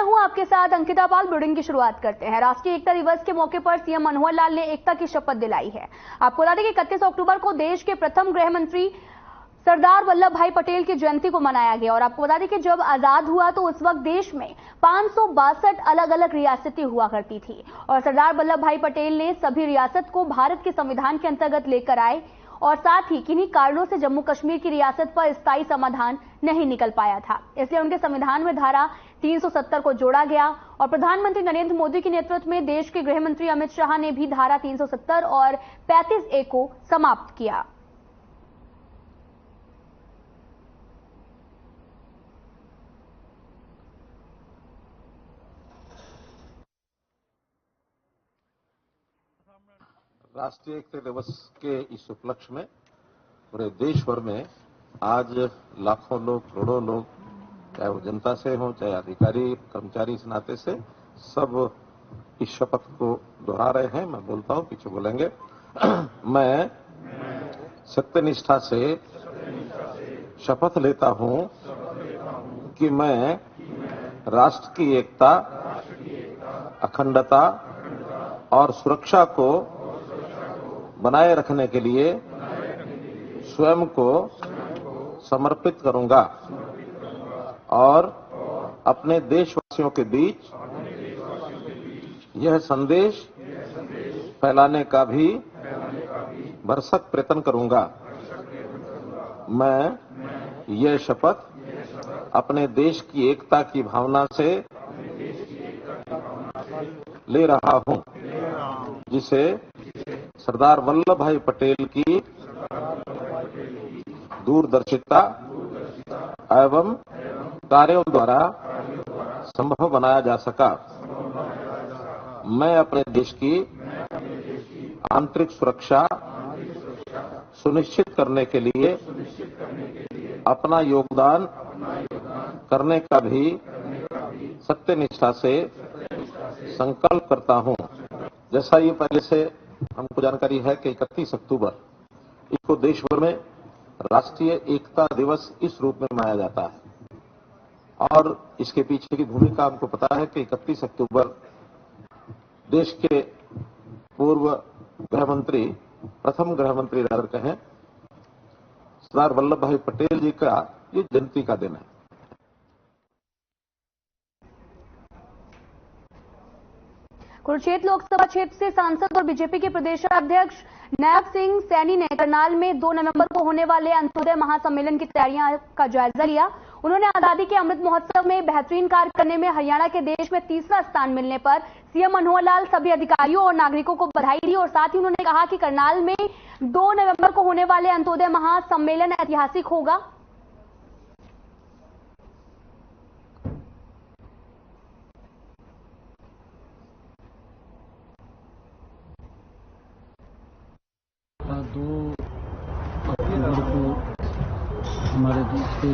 मैं हूं आपके साथ अंकिता पाल। ब्रीडिंग की शुरुआत करते हैं। राष्ट्रीय एकता दिवस के मौके पर सीएम मनोहर लाल ने एकता की शपथ दिलाई है। आपको बता दें कि 31 अक्टूबर को देश के प्रथम गृह मंत्री सरदार वल्लभ भाई पटेल की जयंती को मनाया गया। और आपको बता दें कि जब आजाद हुआ तो उस वक्त देश में 562 अलग अलग रियासतें हुआ करती थी और सरदार वल्लभ भाई पटेल ने सभी रियासत को भारत के संविधान के अंतर्गत लेकर आए और साथ ही किन्हीं कारणों से जम्मू कश्मीर की रियासत पर स्थायी समाधान नहीं निकल पाया था, इसलिए उनके संविधान में धारा 370 को जोड़ा गया और प्रधानमंत्री नरेंद्र मोदी के नेतृत्व में देश के गृह मंत्री अमित शाह ने भी धारा 370 और 35A को समाप्त किया। राष्ट्रीय एकता दिवस के इस उपलक्ष्य में पूरे देश भर में आज लाखों लोग, करोड़ों लोग, चाहे वो जनता से हो, चाहे अधिकारी कर्मचारी इस नाते से, सब इस शपथ को दोहरा रहे हैं। मैं बोलता हूं, पीछे बोलेंगे। मैं सत्यनिष्ठा से शपथ लेता हूं कि मैं राष्ट्र की एकता, अखंडता और सुरक्षा को बनाए रखने के लिए स्वयं को समर्पित करूंगा और अपने देशवासियों के बीच यह संदेश फैलाने का भी भरसक प्रयत्न करूंगा। मैं यह शपथ अपने देश की एकता की भावना से ले रहा हूं, जिसे सरदार वल्लभ भाई पटेल की दूरदर्शिता एवं कार्यों द्वारा संभव बनाया जा सका। मैं अपने देश की आंतरिक सुरक्षा सुनिश्चित करने के लिए अपना योगदान करने का भी सत्यनिष्ठा से संकल्प करता हूं। जैसा ये पहले से हमको जानकारी है कि 31 अक्टूबर इसको देश भर में राष्ट्रीय एकता दिवस इस रूप में मनाया जाता है और इसके पीछे की भूमिका हमको पता है कि 31 अक्टूबर देश के पूर्व गृह मंत्री, प्रथम गृह मंत्री रह रहे हैं, सरदार वल्लभ भाई पटेल जी का ये जयंती का दिन है। कुरुक्षेत्र लोकसभा क्षेत्र से सांसद और बीजेपी के प्रदेश अध्यक्ष नायब सिंह सैनी ने करनाल में 2 नवंबर को होने वाले अंत्योदय महासम्मेलन की तैयारियां का जायजा लिया। उन्होंने आजादी के अमृत महोत्सव में बेहतरीन कार्य करने में हरियाणा के देश में तीसरा स्थान मिलने पर सीएम मनोहर लाल सभी अधिकारियों और नागरिकों को बधाई दी और साथ ही उन्होंने कहा कि करनाल में 2 नवंबर को होने वाले अंत्योदय महासम्मेलन ऐतिहासिक होगा। हमारे देश के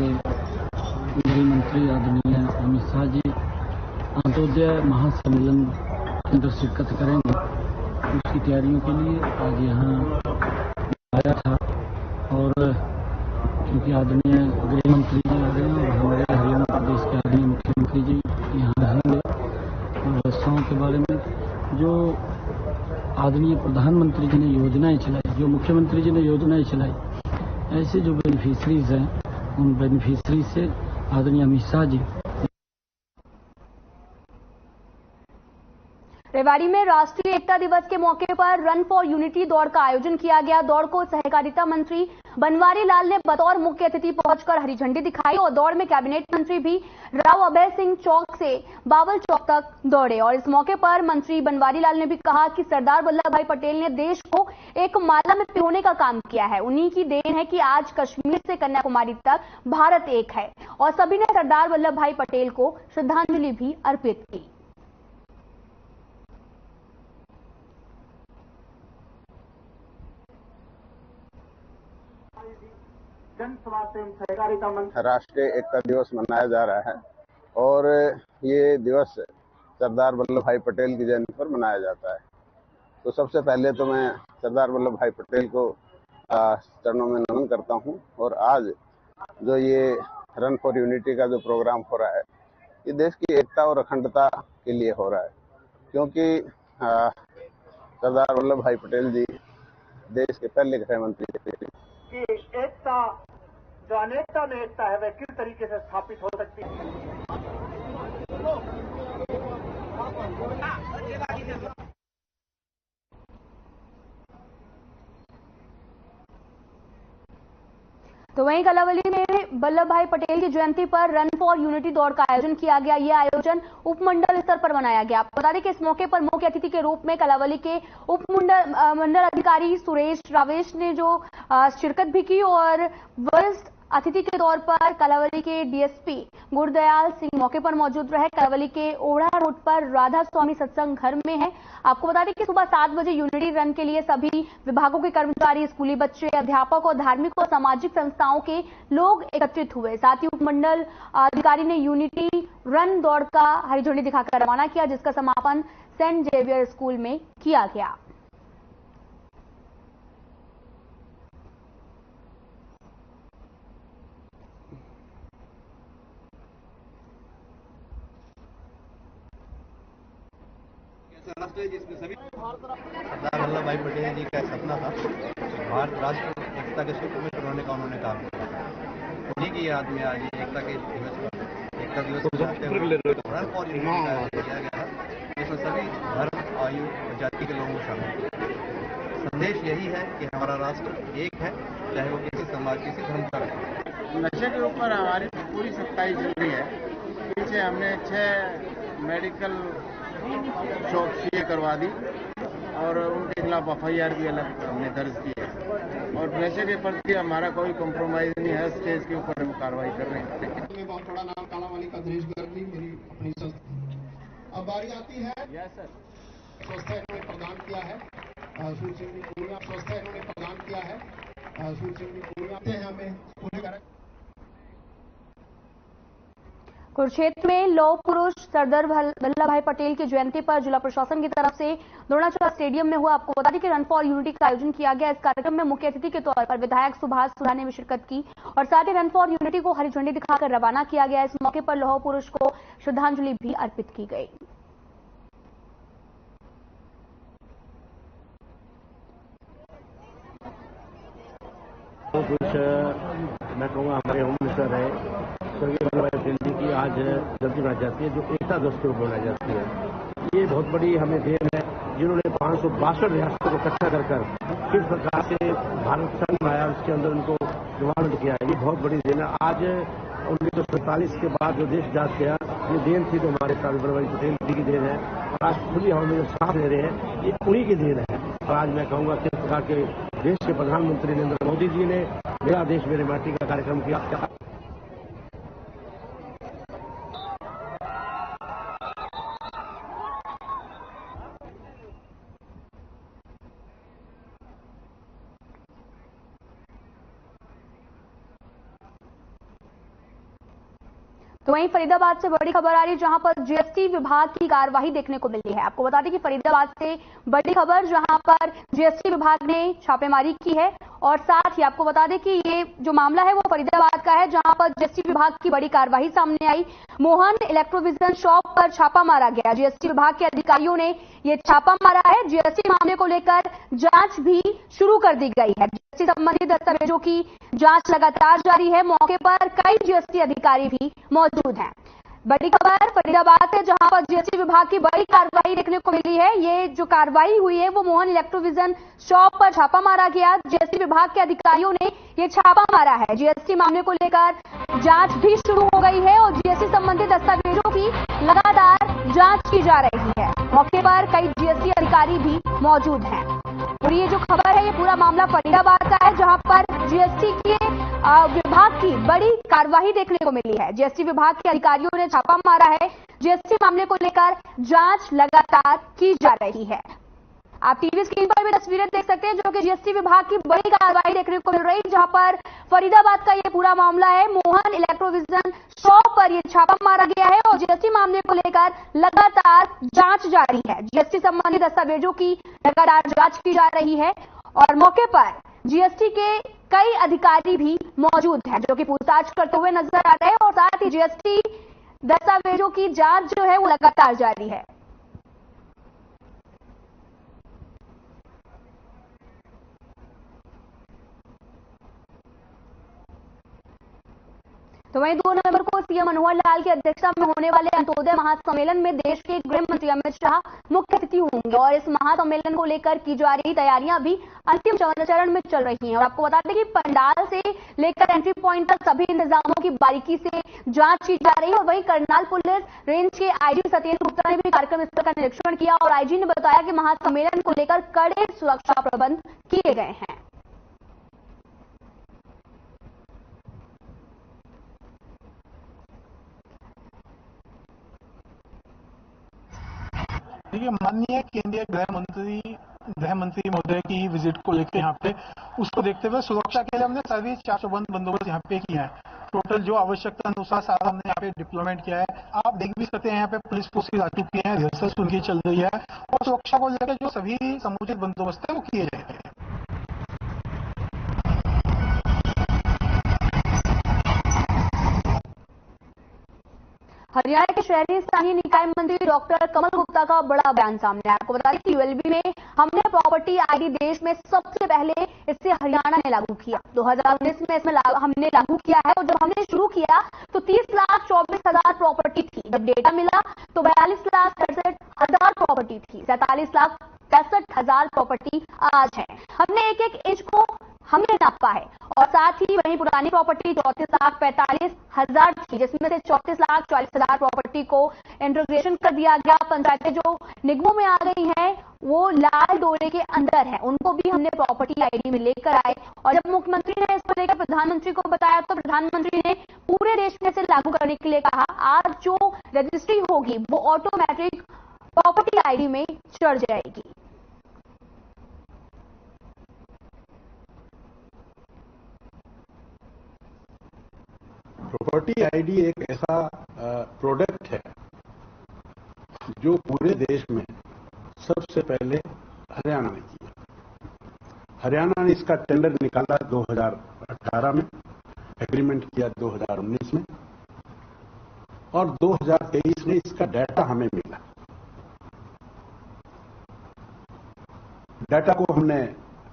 गृह मंत्री आदरणीय अमित शाह जी अंत्योदय महासम्मेलन के अंदर शिरकत करेंगे। उसकी तैयारियों के लिए आज यहाँ आया था और क्योंकि आदरणीय गृह मंत्री जी आ रहे हैं और हमारे हरियाणा प्रदेश के आदरणीय मुख्यमंत्री जी यहाँ रहेंगे और व्यवस्थाओं के बारे में जो आदरणीय प्रधानमंत्री जी ने योजनाएं चलाई, जो मुख्यमंत्री जी ने योजनाएं चलाई, ऐसे जो बेनिफिशरीज हैं उन बेनिफिशरीज से आदरणीय अमित शाह जी। रेवाड़ी में राष्ट्रीय एकता दिवस के मौके पर रन फॉर यूनिटी दौड़ का आयोजन किया गया। दौड़ को सहकारिता मंत्री बनवारी लाल ने बतौर मुख्य अतिथि पहुंचकर हरी झंडी दिखाई और दौड़ में कैबिनेट मंत्री भी राव अभय सिंह चौक से बावल चौक तक दौड़े। और इस मौके पर मंत्री बनवारी लाल ने भी कहा कि सरदार वल्लभ भाई पटेल ने देश को एक माला में पिरोने का काम किया है। उन्हीं की देन है कि आज कश्मीर से कन्याकुमारी तक भारत एक है और सभी ने सरदार वल्लभ भाई पटेल को श्रद्धांजलि भी अर्पित की। राष्ट्रीय एकता दिवस मनाया जा रहा है और ये दिवस सरदार वल्लभ भाई पटेल की जयंती पर मनाया जाता है। तो सबसे पहले तो मैं सरदार वल्लभ भाई पटेल को चरणों में नमन करता हूं और आज जो ये रन फॉर यूनिटी का जो प्रोग्राम हो रहा है ये देश की एकता और अखंडता के लिए हो रहा है, क्योंकि सरदार वल्लभ भाई पटेल जी देश के पहले गृह मंत्री थे। कि एकता, जो अनेकता में एकता है, वह किस तरीके से स्थापित हो सकती है। तो वहीं कलावली में वल्लभ भाई पटेल की जयंती पर रन फॉर यूनिटी दौड़ का आयोजन किया गया। यह आयोजन उपमंडल स्तर पर बनाया गया। आपको बता दें कि इस मौके पर मुख्य अतिथि के रूप में कलावली के मंडल अधिकारी सुरेश रावेश ने जो शिरकत भी की और वरिष्ठ अतिथि के तौर पर कलावली के डीएसपी गुरदयाल सिंह मौके पर मौजूद रहे। कलावली के ओढ़ा रोड पर राधा स्वामी सत्संग घर में है। आपको बता दें कि सुबह 7 बजे यूनिटी रन के लिए सभी विभागों के कर्मचारी, स्कूली बच्चे, अध्यापक और धार्मिक और सामाजिक संस्थाओं के लोग एकत्रित हुए। साथ ही उपमंडल अधिकारी ने यूनिटी रन दौड़ का हरी झंडी दिखाकर रवाना किया, जिसका समापन सेंट जेवियर स्कूल में किया गया। जिसमें सभी सरदार वल्लभ भाई पटेल जी का सपना था, भारत राष्ट्र एकता के सूत्र में पिरोने का उन्होंने काम किया। उन्हीं की याद में आज एकता दिवस मनाते हुए रन फॉर यूनिटी का आयोजन किया गया था, जिसमें सभी धर्म, आयु और जाति के लोगों को शामिल किया। संदेश यही है कि हमारा राष्ट्र एक है, चाहे वो किसी समाज, किसी धर्म का रहे। नशे के ऊपर हमारी पूरी सख्ताई चल रही है। पीछे हमने 6 मेडिकल शॉप सीए करवा दी और उनके खिलाफ एफआईआर भी अलग हमने दर्ज की है। और नशे के प्रति हमारा कोई कॉम्प्रोमाइज नहीं है। स्टेज के ऊपर हम कार्रवाई कर रहे हैं। मैं बहुत बड़ा नाम कालावाली का दिनेश गर्ग मेरी अपनी संस्था। अब बारी आती है स्वस्थ इन्होंने प्रदान किया है सूर्य सिंह पूर्णिया, स्वस्थ इन्होंने प्रदान किया है सूर्य सिंह पूर्णिया हमें पूरे कर। कुरुक्षेत्र में लौह पुरुष सरदार वल्लभ भाई पटेल की जयंती पर जिला प्रशासन की तरफ से द्रोणाचला स्टेडियम में हुआ। आपको बता दें कि रन फॉर यूनिटी का आयोजन किया गया। इस कार्यक्रम में मुख्य अतिथि के तौर पर विधायक सुभाष सुधा ने भी शिरकत की और साथ ही रन फॉर यूनिटी को हरी झंडी दिखाकर रवाना किया गया। इस मौके पर लौह पुरुष को श्रद्धांजलि भी अर्पित की गई। मैं कहूँगा हमारे होम मिनिस्टर है स्वर्गीय वल्लभ भाई पटेल जी की आज जयंती मनाई जाती है, जो एकता दिवस के रूप में मनाई जाती है। ये बहुत बड़ी हमें देन है, जिन्होंने 562 रियासतों को इकट्ठा कर किस प्रकार से भारत संघ बनाया, उसके अंदर उनको गवर्नमेंट किया है। ये बहुत बड़ी देन है। आज 1947 के बाद जो देश जात गया, ये देन थी जो हमारे सरदार वल्लभ भाई पटेल जी की देन है। और आज खुली हवा में जो सांस ले रहे हैं, ये उन्हीं की देन है। और आज मैं कहूँगा किस प्रकार के देश के प्रधानमंत्री नरेंद्र मोदी जी ने मेरा देश मेरे माटी का कार्यक्रम किया। तो वहीं फरीदाबाद से बड़ी खबर आ रही है, जहां पर जीएसटी विभाग की कार्रवाई देखने को मिली है। आपको बता दें कि फरीदाबाद से बड़ी खबर, जहां पर जीएसटी विभाग ने छापेमारी की है और साथ ही आपको बता दें कि ये जो मामला है वो फरीदाबाद का है, जहां पर जीएसटी विभाग की बड़ी कार्रवाई सामने आई। मोहन इलेक्ट्रोविजन शॉप पर छापा मारा गया। जीएसटी विभाग के अधिकारियों ने ये छापा मारा है। जीएसटी मामले को लेकर जांच भी शुरू कर दी गई है। जीएसटी संबंधी दस्तावेजों की जांच लगातार जारी है। मौके पर कई जीएसटी अधिकारी भी मौजूद हैं। बड़ी खबर फरीदाबाद है, जहां पर जीएसटी विभाग की बड़ी कार्रवाई देखने को मिली है। ये जो कार्रवाई हुई है वो मोहन इलेक्ट्रोविजन शॉप पर छापा मारा गया। जीएसटी विभाग के अधिकारियों ने ये छापा मारा है। जीएसटी मामले को लेकर जांच भी शुरू हो गई है और जीएसटी संबंधी दस्तावेजों की लगातार जांच की जा रही है। मौके पर कई जीएसटी अधिकारी भी मौजूद हैं। और ये जो खबर है, ये पूरा मामला फरीदाबाद का है, जहां पर जीएसटी के विभाग की बड़ी कार्रवाई देखने को मिली है। जीएसटी विभाग के अधिकारियों ने छापा मारा है। जीएसटी मामले को लेकर जांच लगातार की जा रही है। आप टीवी स्क्रीन पर भी तस्वीरें देख सकते हैं, जो कि जीएसटी विभाग की बड़ी कार्रवाई देखने को मिल रही है, जहां पर फरीदाबाद का ये पूरा मामला है। मोहन इलेक्ट्रोविजन शॉप पर ये छापा मारा गया है और जीएसटी मामले को लेकर लगातार जांच जारी है। जीएसटी संबंधी दस्तावेजों की लगातार जांच की जा रही है और मौके पर जीएसटी के कई अधिकारी भी मौजूद हैं, जो कि पूछताछ करते हुए नजर आ रहे हैं। और साथ ही जीएसटी दस्तावेजों की जांच जो है वो लगातार जारी है। तो वहीं 2 नवंबर को सीएम मनोहर लाल की अध्यक्षता में होने वाले अंत्योदय महासम्मेलन में देश के गृह मंत्री अमित शाह मुख्य अतिथि होंगे और इस महासम्मेलन को लेकर की जा रही तैयारियां भी अंतिम चरण में चल रही हैं। और आपको बता दें कि पंडाल से लेकर एंट्री पॉइंट तक सभी इंतजामों की बारीकी से जांच की जा रही है। और वहीं करनाल पुलिस रेंज के आईजी सत्येंद्र गुप्ता ने भी कार्यक्रम स्थल का निरीक्षण किया और आईजी ने बताया कि महासम्मेलन को लेकर कड़े सुरक्षा प्रबंध किए गए हैं। देखिए, माननीय केंद्रीय गृह मंत्री महोदय की विजिट को लेकर यहाँ पे उसको देखते हुए सुरक्षा के लिए हमने सभी 400 बंदोबस्त यहाँ पे किया है। टोटल जो आवश्यकता अनुसार सारा हमने यहाँ पे डिप्लॉयमेंट किया है। आप देख भी सकते हैं यहाँ पे पुलिस फोर्सेज आ चुकी है, रिहर्सल उनकी चल रही है और सुरक्षा को लेकर जो सभी समुचित बंदोबस्त है वो किए जाएंगे। हरियाणा के शहरी स्थानीय निकाय मंत्री डॉक्टर कमल गुप्ता का बड़ा बयान सामने आया। आपको बता दें कि यूएलबी में हमने प्रॉपर्टी आईडी देश में सबसे पहले इसे हरियाणा ने लागू किया। 2019 में इसमें हमने लागू किया है और जब हमने शुरू किया तो 30,24,000 प्रॉपर्टी थी। जब डेटा मिला तो 42,67,000 प्रॉपर्टी थी। 47,65,000 प्रॉपर्टी आज है। हमने एक एक इंच को हमने नापा है और साथ ही वहीं पुरानी प्रॉपर्टी 34,45,000 थी, जिसमें से 34,40,000 प्रॉपर्टी को इंटीग्रेशन कर दिया गया। पंचायतें जो निगमों में आ गई हैं वो लाल डोरे के अंदर है, उनको भी हमने प्रॉपर्टी आईडी में लेकर आए। और जब मुख्यमंत्री ने इसको लेकर प्रधानमंत्री को बताया तो प्रधानमंत्री ने पूरे देश में इसे लागू करने के लिए कहा। आज जो रजिस्ट्री होगी वो ऑटोमेटिक प्रॉपर्टी आईडी में चढ़ जाएगी। प्रॉपर्टी आईडी एक ऐसा प्रोडक्ट है जो पूरे देश में सबसे पहले हरियाणा ने किया। हरियाणा ने इसका टेंडर निकाला 2018 में, एग्रीमेंट किया 2019 में और 2023 में इसका डाटा हमें मिला। डाटा को हमने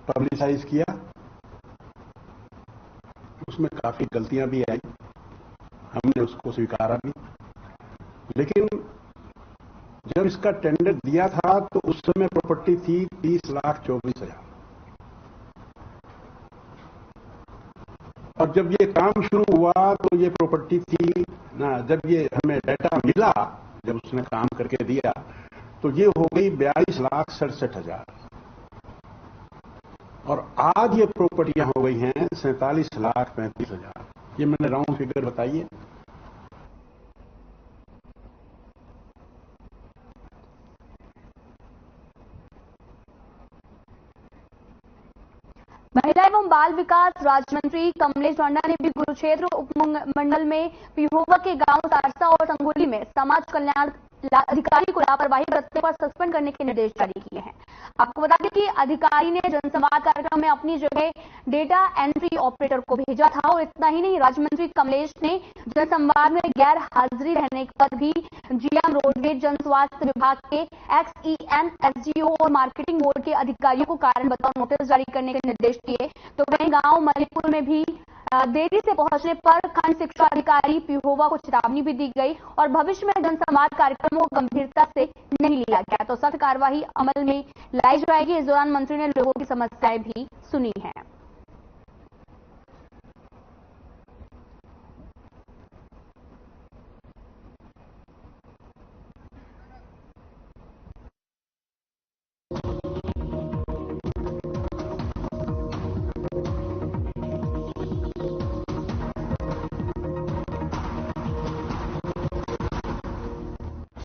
पब्लिसाइज किया, उसमें काफी गलतियां भी आई, हमने उसको स्वीकारा भी। लेकिन जब इसका टेंडर दिया था तो उस समय प्रॉपर्टी थी 30,24,000 और जब ये काम शुरू हुआ तो ये प्रॉपर्टी थी ना, जब ये हमें डाटा मिला, जब उसने काम करके दिया तो ये हो गई 42,67,000 और आज ये प्रॉपर्टियां हो गई हैं 47,35,000। ये मैंने राउंड फिगर बताई है। महिला एवं बाल विकास राज्य मंत्री कमलेश ढोंडा ने भी कुरुक्षेत्र उपमंडल में पिहोवा के गांव सारसा और संगोली में समाज कल्याण अधिकारी को लापरवाही बरतने पर सस्पेंड करने के निर्देश जारी किए हैं। आपको बता दें कि अधिकारी ने जनसंवाद कार्यक्रम में अपनी जगह डेटा एंट्री ऑपरेटर को भेजा था और इतना ही नहीं, राज्य मंत्री कमलेश ने जनसंवाद में गैर हाजिरी रहने पर भी जीएम रोडवेज, जन स्वास्थ्य विभाग के एक्सईएन, एसडीओ और मार्केटिंग बोर्ड के अधिकारियों को कारण बताओ नोटिस जारी करने के निर्देश दिए। तो वहीं गांव मलिकपुर में भी देरी से पहुंचने पर खंड शिक्षा अधिकारी पिहोवा को चेतावनी भी दी गई और भविष्य में जनसंवाद कार्यक्रमों को गंभीरता से नहीं लिया गया तो सख्त कार्रवाई अमल में लाई जाएगी। इस दौरान मंत्री ने लोगों की समस्याएं भी सुनी हैं।